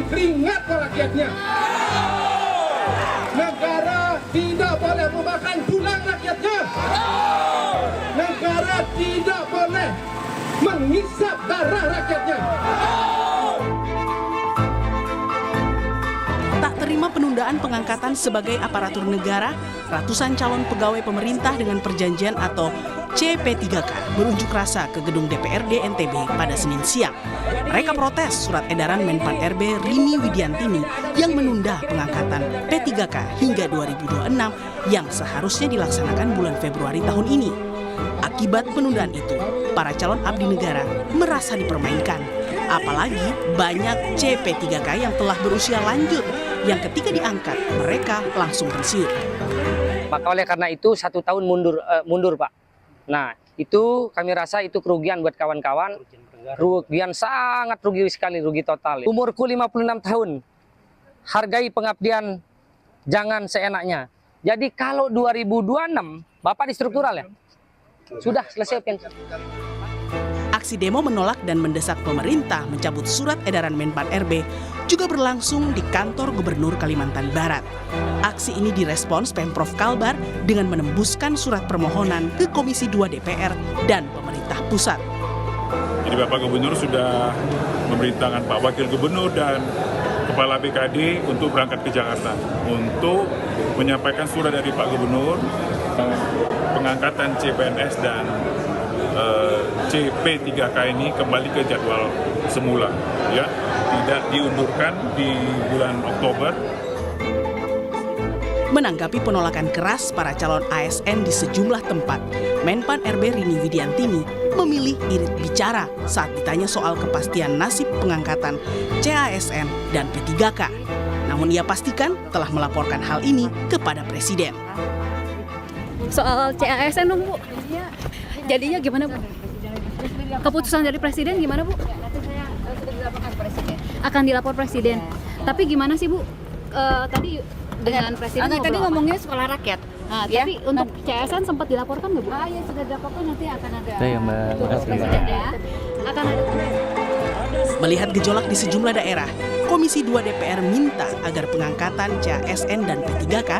keringat rakyatnya. Negara tidak boleh memakan tulang rakyatnya. Negara tidak boleh menghisap darah rakyatnya. Tak terima penundaan pengangkatan sebagai aparatur negara, ratusan calon pegawai pemerintah dengan perjanjian atau CP3K berunjuk rasa ke gedung DPRD NTB pada Senin siang. Mereka protes surat edaran Menpan RB Rini Widiantini yang menunda pengangkatan P3K hingga 2026 yang seharusnya dilaksanakan bulan Februari tahun ini. Akibat penundaan itu, para calon abdi negara merasa dipermainkan. Apalagi banyak CP3K yang telah berusia lanjut yang ketika diangkat mereka langsung pensiun. Maka oleh karena itu 1 tahun mundur Pak. Nah itu kami rasa itu kerugian buat kawan-kawan. Kerugian sangat rugi sekali, rugi total. Umurku 56 tahun. Hargai pengabdian, jangan seenaknya. Jadi kalau 2026 Bapak di struktural ya? Sudah selesai pensiun. Aksi demo menolak dan mendesak pemerintah mencabut surat edaran Menpan RB juga berlangsung di kantor Gubernur Kalimantan Barat. Aksi ini direspons Pemprov Kalbar dengan menembuskan surat permohonan ke Komisi 2 DPR dan pemerintah pusat. Jadi Bapak Gubernur sudah memerintahkan Pak Wakil Gubernur dan Kepala BKD untuk berangkat ke Jakarta untuk menyampaikan surat dari Pak Gubernur pengangkatan CPNS dan CP3K ini kembali ke jadwal semula, ya, tidak diundurkan di bulan Oktober. Menanggapi penolakan keras para calon ASN di sejumlah tempat, Menpan RB Rini Widiantini memilih irit bicara saat ditanya soal kepastian nasib pengangkatan CASN dan P3K. Namun ia pastikan telah melaporkan hal ini kepada Presiden. Soal CASN dong Bu, jadinya gimana Bu? Keputusan dari Presiden gimana Bu? Akan dilapor Presiden. Tapi gimana sih Bu? Tadi dengan Presiden tadi ngomongnya sekolah rakyat. Tapi untuk CASN sempat dilaporkan nggak Bu? Ya sudah dilaporkan, nanti akan ada. Ya Mbak, makasih Mbak. Akan ada. Melihat gejolak di sejumlah daerah, Komisi 2 DPR minta agar pengangkatan CASN dan P3K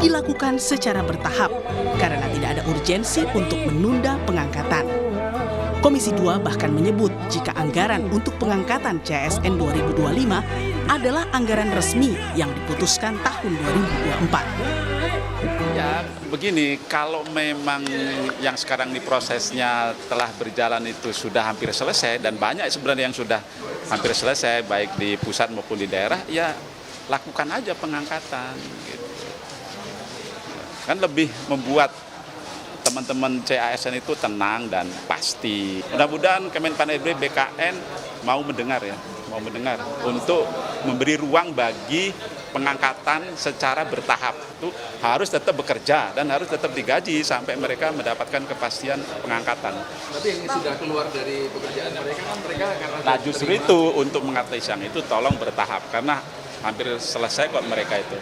dilakukan secara bertahap karena tidak ada urgensi untuk menunda pengangkatan. Komisi 2 bahkan menyebut jika anggaran untuk pengangkatan CASN 2025 adalah anggaran resmi yang diputuskan tahun 2024. Ya begini, kalau memang yang sekarang di prosesnya telah berjalan itu sudah hampir selesai dan banyak sebenarnya yang sudah hampir selesai baik di pusat maupun di daerah, ya lakukan aja pengangkatan gitu. Kan lebih membuat teman-teman CASN itu tenang dan pasti. Mudah-mudahan Kemenpan RB BKN mau mendengar untuk memberi ruang bagi pengangkatan secara bertahap. Itu harus tetap bekerja dan harus tetap digaji sampai mereka mendapatkan kepastian pengangkatan. Tapi yang sudah keluar dari pekerjaan mereka kan karena nah justru itu untuk mengatasi yang itu tolong bertahap karena hampir selesai kok mereka itu.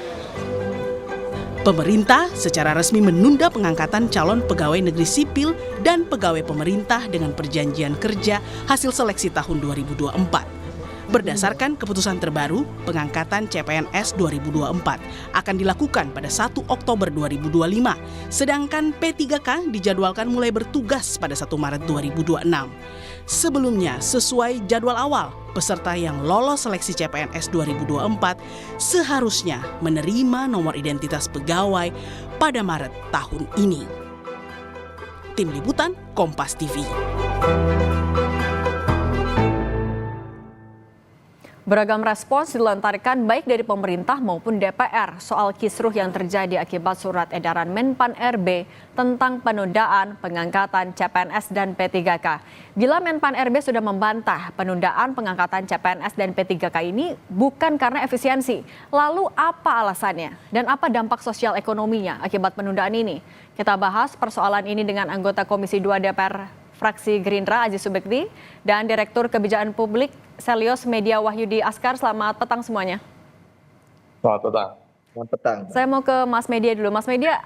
Pemerintah secara resmi menunda pengangkatan calon pegawai negeri sipil dan pegawai pemerintah dengan perjanjian kerja hasil seleksi tahun 2024. Berdasarkan keputusan terbaru, pengangkatan CPNS 2024 akan dilakukan pada 1 Oktober 2025, sedangkan P3K dijadwalkan mulai bertugas pada 1 Maret 2026. Sebelumnya, sesuai jadwal awal, peserta yang lolos seleksi CPNS 2024 seharusnya menerima nomor identitas pegawai pada Maret tahun ini. Tim Liputan Kompas TV. Beragam respons dilontarkan baik dari pemerintah maupun DPR soal kisruh yang terjadi akibat surat edaran Menpan RB tentang penundaan pengangkatan CPNS dan P3K. Bila Menpan RB sudah membantah penundaan pengangkatan CPNS dan P3K ini bukan karena efisiensi, lalu apa alasannya dan apa dampak sosial ekonominya akibat penundaan ini? Kita bahas persoalan ini dengan anggota Komisi 2 DPR fraksi Gerindra Aziz Subekti dan Direktur Kebijakan Publik Selios Media Wahyudi Askar. Selamat petang semuanya. Selamat petang. Selamat petang. Saya mau ke Mas Media dulu. Mas Media,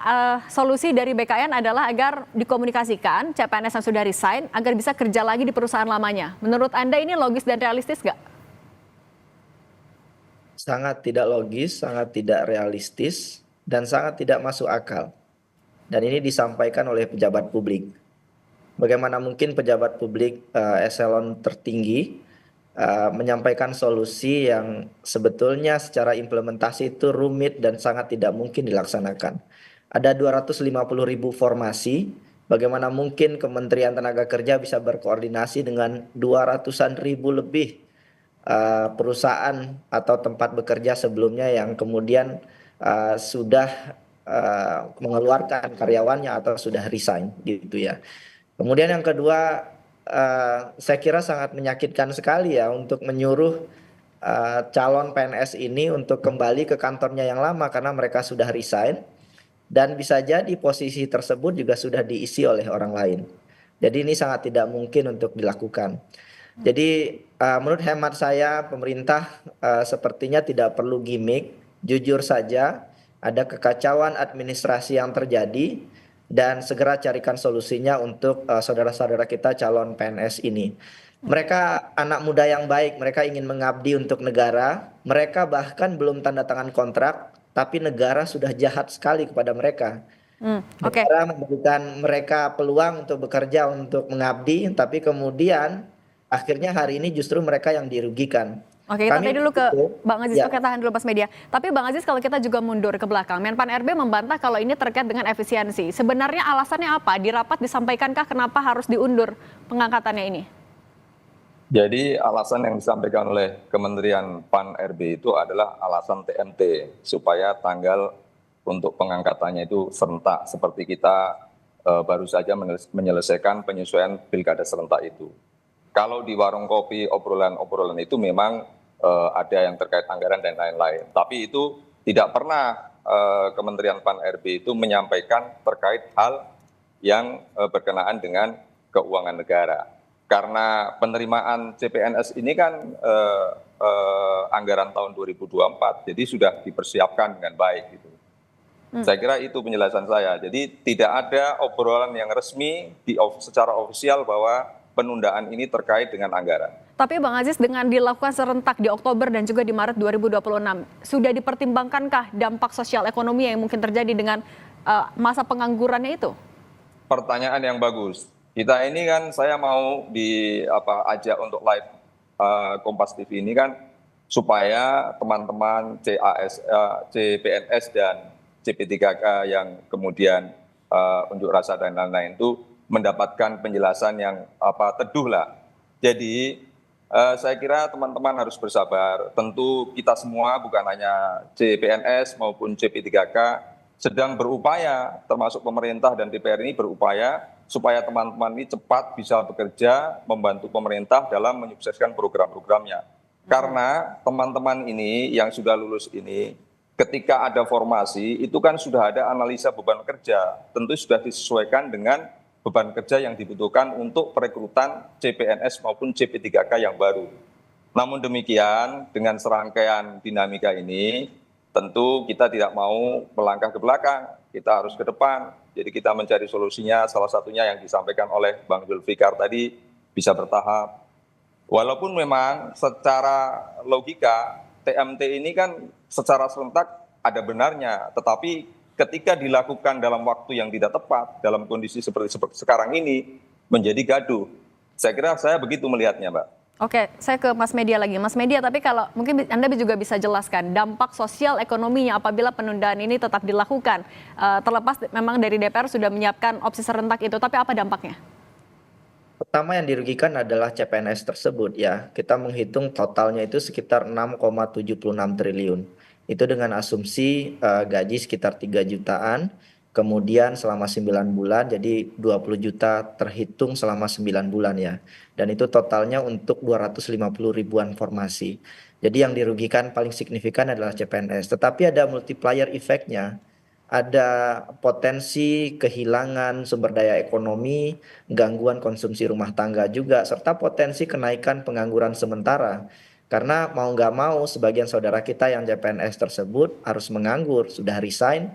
solusi dari BKN adalah agar dikomunikasikan CPNS yang sudah resign agar bisa kerja lagi di perusahaan lamanya. Menurut Anda ini logis dan realistis nggak? sangat tidak logis, sangat tidak realistis, dan sangat tidak masuk akal. Dan ini disampaikan oleh pejabat publik. Bagaimana mungkin pejabat publik eselon tertinggi menyampaikan solusi yang sebetulnya secara implementasi itu rumit dan sangat tidak mungkin dilaksanakan. Ada 250.000 formasi, bagaimana mungkin Kementerian Tenaga Kerja bisa berkoordinasi dengan 200-an ribu lebih perusahaan atau tempat bekerja sebelumnya yang kemudian sudah mengeluarkan karyawannya atau sudah resign gitu ya. Kemudian yang kedua, saya kira sangat menyakitkan sekali ya untuk menyuruh calon PNS ini untuk kembali ke kantornya yang lama karena mereka sudah resign dan bisa jadi posisi tersebut juga sudah diisi oleh orang lain. Jadi ini sangat tidak mungkin untuk dilakukan. Jadi menurut hemat saya pemerintah sepertinya tidak perlu gimmick, jujur saja ada kekacauan administrasi yang terjadi dan segera carikan solusinya untuk saudara-saudara kita calon PNS ini. Mereka anak muda yang baik, mereka ingin mengabdi untuk negara, mereka bahkan belum tanda tangan kontrak, tapi negara sudah jahat sekali kepada mereka. Negara memberikan mereka peluang untuk bekerja, untuk mengabdi, tapi kemudian akhirnya hari ini justru mereka yang dirugikan. Oke, kita dulu ke Bang Aziz. Ya. Oke, tahan dulu Mas Media. Tapi Bang Aziz, kalau kita juga mundur ke belakang, Menpan RB membantah kalau ini terkait dengan efisiensi. Sebenarnya alasannya apa? Di rapat disampaikankah kenapa harus diundur pengangkatannya ini? Jadi alasan yang disampaikan oleh Kementerian PAN RB itu adalah alasan TMT, supaya tanggal untuk pengangkatannya itu serentak, seperti kita baru saja menyelesaikan penyesuaian pilkada serentak itu. Kalau di warung kopi obrolan-obrolan itu memang ada yang terkait anggaran dan lain-lain. Tapi itu tidak pernah Kementerian PAN RB itu menyampaikan terkait hal yang berkenaan dengan keuangan negara. Karena penerimaan CPNS ini kan anggaran tahun 2024, jadi sudah dipersiapkan dengan baik gitu. Saya kira itu penjelasan saya. Jadi tidak ada obrolan yang resmi secara ofisial bahwa penundaan ini terkait dengan anggaran. Tapi Bang Aziz, dengan dilakukan serentak di Oktober dan juga di Maret 2026, sudah dipertimbangkankah dampak sosial ekonomi yang mungkin terjadi dengan masa penganggurannya itu? Pertanyaan yang bagus. Kita ini kan saya mau ajak untuk live Kompas TV ini kan supaya teman-teman CPNS dan CP3K yang kemudian unjuk rasa dan lain-lain itu mendapatkan penjelasan yang teduh lah. Jadi saya kira teman-teman harus bersabar. Tentu kita semua bukan hanya CPNS maupun CP3K sedang berupaya, termasuk pemerintah dan DPR ini berupaya supaya teman-teman ini cepat bisa bekerja membantu pemerintah dalam menyukseskan program-programnya. Karena teman-teman ini yang sudah lulus ini ketika ada formasi itu kan sudah ada analisa beban kerja, tentu sudah disesuaikan dengan beban kerja yang dibutuhkan untuk perekrutan CPNS maupun CP3K yang baru. Namun demikian dengan serangkaian dinamika ini tentu kita tidak mau melangkah ke belakang, kita harus ke depan. Jadi kita mencari solusinya, salah satunya yang disampaikan oleh Bang Zulfikar tadi bisa bertahap. Walaupun memang secara logika TMT ini kan secara serentak ada benarnya, tetapi ketika dilakukan dalam waktu yang tidak tepat, dalam kondisi seperti sekarang ini, menjadi gaduh. Saya kira saya begitu melihatnya, Mbak. Oke, saya ke Mas Media lagi. Mas Media, tapi kalau mungkin Anda juga bisa jelaskan dampak sosial ekonominya apabila penundaan ini tetap dilakukan. Terlepas memang dari DPR sudah menyiapkan opsi serentak itu, tapi apa dampaknya? Pertama yang dirugikan adalah CPNS tersebut ya. Kita menghitung totalnya itu sekitar 6,76 triliun. Itu dengan asumsi gaji sekitar 3 jutaan. Kemudian selama 9 bulan, jadi 20 juta terhitung selama 9 bulan ya. Dan itu totalnya untuk 250 ribuan formasi. Jadi yang dirugikan paling signifikan adalah CPNS. Tetapi ada multiplier effect-nya. Ada potensi kehilangan sumber daya ekonomi, gangguan konsumsi rumah tangga juga, serta potensi kenaikan pengangguran sementara. Karena mau nggak mau sebagian saudara kita yang CPNS tersebut harus menganggur, sudah resign.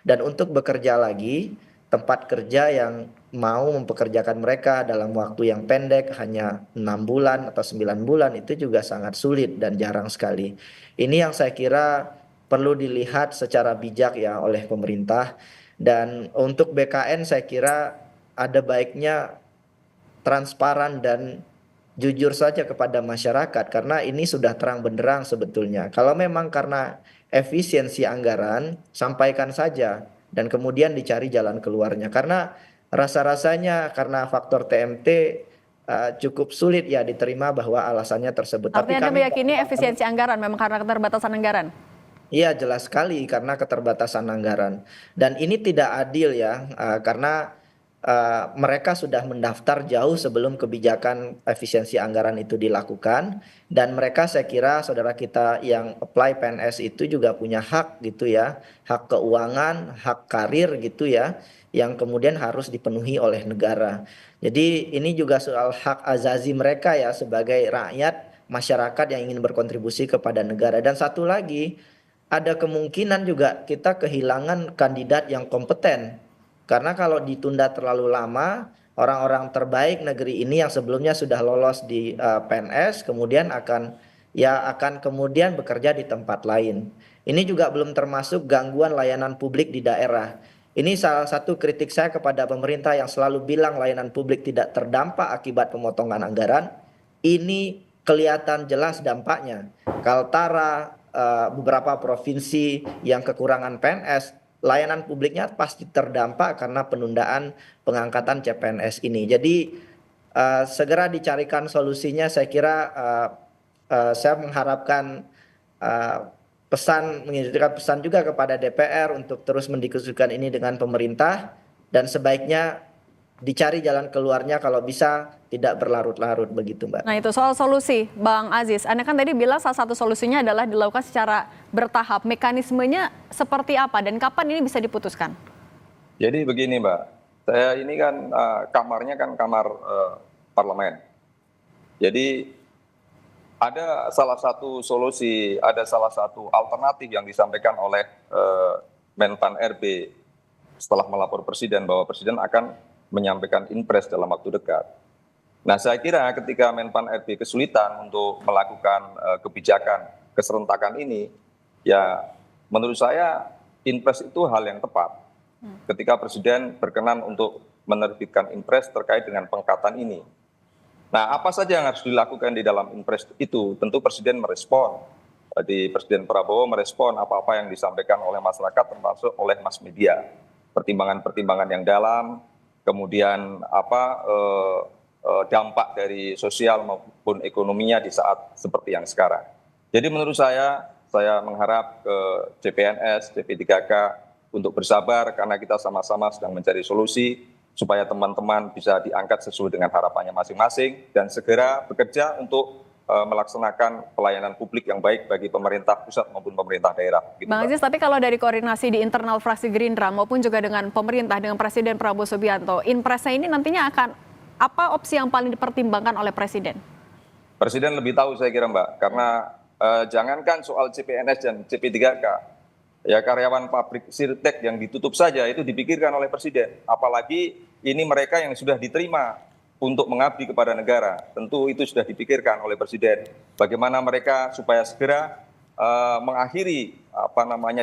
Dan untuk bekerja lagi, tempat kerja yang mau mempekerjakan mereka dalam waktu yang pendek, hanya 6 bulan atau 9 bulan, itu juga sangat sulit dan jarang sekali. Ini yang saya kira perlu dilihat secara bijak ya oleh pemerintah. Dan untuk BKN saya kira ada baiknya transparan dan jujur saja kepada masyarakat, karena ini sudah terang benderang sebetulnya. Kalau memang karena efisiensi anggaran, sampaikan saja dan kemudian dicari jalan keluarnya. Karena rasa-rasanya karena faktor TMT cukup sulit ya diterima bahwa alasannya tersebut. Artinya Anda meyakini efisiensi anggaran memang karena keterbatasan anggaran? Iya, jelas sekali karena keterbatasan anggaran. Dan ini tidak adil ya, karena mereka sudah mendaftar jauh sebelum kebijakan efisiensi anggaran itu dilakukan, dan mereka, saya kira saudara kita yang apply PNS itu juga punya hak gitu ya, hak keuangan, hak karir gitu ya, yang kemudian harus dipenuhi oleh negara. Jadi ini juga soal hak azazi mereka ya sebagai rakyat masyarakat yang ingin berkontribusi kepada negara. Dan satu lagi, ada kemungkinan juga kita kehilangan kandidat yang kompeten. Karena kalau ditunda terlalu lama, orang-orang terbaik negeri ini yang sebelumnya sudah lolos di PNS kemudian akan kemudian bekerja di tempat lain. Ini juga belum termasuk gangguan layanan publik di daerah. Ini salah satu kritik saya kepada pemerintah yang selalu bilang layanan publik tidak terdampak akibat pemotongan anggaran. Ini kelihatan jelas dampaknya. Kaltara, beberapa provinsi yang kekurangan PNS, layanan publiknya pasti terdampak karena penundaan pengangkatan CPNS ini. Jadi segera dicarikan solusinya. Saya kira saya mengharapkan mengirimkan pesan juga kepada DPR untuk terus mendiskusikan ini dengan pemerintah, dan sebaiknya dicari jalan keluarnya kalau bisa tidak berlarut-larut begitu, Mbak. Nah itu soal solusi, Bang Aziz. Anda kan tadi bilang salah satu solusinya adalah dilakukan secara bertahap. Mekanismenya seperti apa dan kapan ini bisa diputuskan? Jadi begini Mbak, saya ini kan kamarnya kan kamar parlemen. Jadi ada salah satu solusi, ada salah satu alternatif yang disampaikan oleh Menpan RB setelah melapor Presiden bahwa Presiden akan menyampaikan impres dalam waktu dekat. Nah saya kira ketika Menpan RB kesulitan untuk melakukan kebijakan keserentakan ini, ya menurut saya impres itu hal yang tepat. Ketika Presiden berkenan untuk menerbitkan impres terkait dengan pengangkatan ini. Nah apa saja yang harus dilakukan di dalam impres itu? Tentu Presiden merespon. Jadi Presiden Prabowo merespon apa-apa yang disampaikan oleh masyarakat termasuk oleh mass media. Pertimbangan-pertimbangan yang dalam, kemudian dampak dari sosial maupun ekonominya di saat seperti yang sekarang. Jadi menurut saya mengharap ke CPNS, CP3K untuk bersabar karena kita sama-sama sedang mencari solusi supaya teman-teman bisa diangkat sesuai dengan harapannya masing-masing dan segera bekerja untuk melaksanakan pelayanan publik yang baik bagi pemerintah pusat maupun pemerintah daerah. Gitu, Bang Aziz, tapi kalau dari koordinasi di internal fraksi Gerindra maupun juga dengan pemerintah, dengan Presiden Prabowo Subianto, impresnya ini nantinya akan apa opsi yang paling dipertimbangkan oleh Presiden? Presiden lebih tahu saya kira Mbak, karena jangankan soal CPNS dan CP3K, ya karyawan pabrik Sirtek yang ditutup saja itu dipikirkan oleh Presiden. Apalagi ini mereka yang sudah diterima untuk mengabdi kepada negara, tentu itu sudah dipikirkan oleh Presiden. Bagaimana mereka supaya segera mengakhiri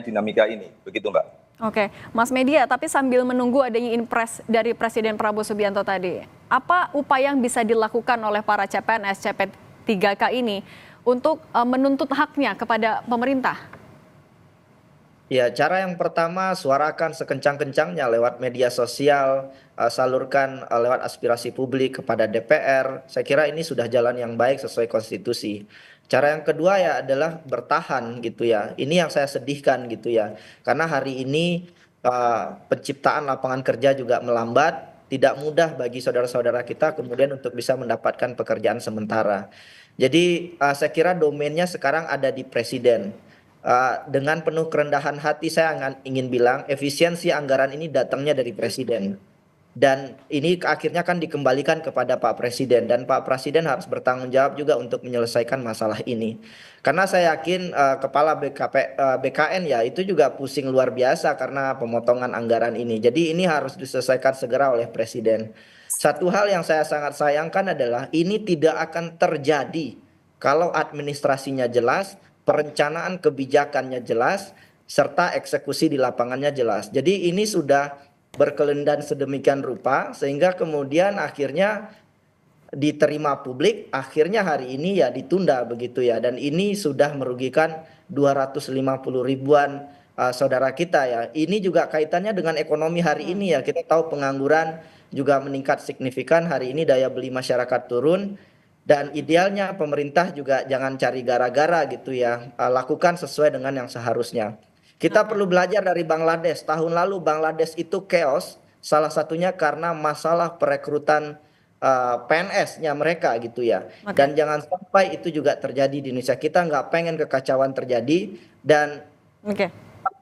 dinamika ini, begitu Mbak. Oke, Mas Media, tapi sambil menunggu adanya impres dari Presiden Prabowo Subianto tadi, apa upaya yang bisa dilakukan oleh para CPNS, CP3K ini untuk menuntut haknya kepada pemerintah? Ya, cara yang pertama suarakan sekencang-kencangnya lewat media sosial, salurkan lewat aspirasi publik kepada DPR. Saya kira ini sudah jalan yang baik sesuai konstitusi. Cara yang kedua ya adalah bertahan gitu ya. Ini yang saya sedihkan gitu ya. Karena hari ini penciptaan lapangan kerja juga melambat, tidak mudah bagi saudara-saudara kita kemudian untuk bisa mendapatkan pekerjaan sementara. Jadi saya kira domainnya sekarang ada di Presiden. Dengan penuh kerendahan hati saya ingin bilang efisiensi anggaran ini datangnya dari Presiden. Dan ini akhirnya kan dikembalikan kepada Pak Presiden, dan Pak Presiden harus bertanggung jawab juga untuk menyelesaikan masalah ini. Karena saya yakin Kepala BKN ya itu juga pusing luar biasa karena pemotongan anggaran ini. Jadi ini harus diselesaikan segera oleh Presiden. Satu hal yang saya sangat sayangkan adalah ini tidak akan terjadi kalau administrasinya jelas, perencanaan kebijakannya jelas, serta eksekusi di lapangannya jelas. Jadi ini sudah berkelendan sedemikian rupa sehingga kemudian akhirnya diterima publik, akhirnya hari ini ya ditunda begitu ya, dan ini sudah merugikan 250 ribuan saudara kita ya. Ini juga kaitannya dengan ekonomi hari ini ya, kita tahu pengangguran juga meningkat signifikan hari ini, daya beli masyarakat turun, dan idealnya pemerintah juga jangan cari gara-gara gitu ya, lakukan sesuai dengan yang seharusnya. Kita perlu belajar dari Bangladesh. Tahun lalu Bangladesh itu chaos, salah satunya karena masalah perekrutan PNS-nya mereka gitu ya. Dan jangan sampai itu juga terjadi di Indonesia. Kita nggak pengen kekacauan terjadi, dan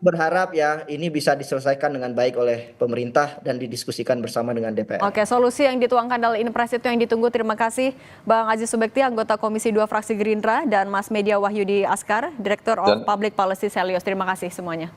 berharap ya ini bisa diselesaikan dengan baik oleh pemerintah dan didiskusikan bersama dengan DPR. Oke, solusi yang dituangkan dalam Inpres itu yang ditunggu. Terima kasih Bang Aziz Subekti, anggota Komisi 2 Fraksi Gerindra, dan Mas Media Wahyudi Askar, Direktur of Public Policy Selios. Terima kasih semuanya.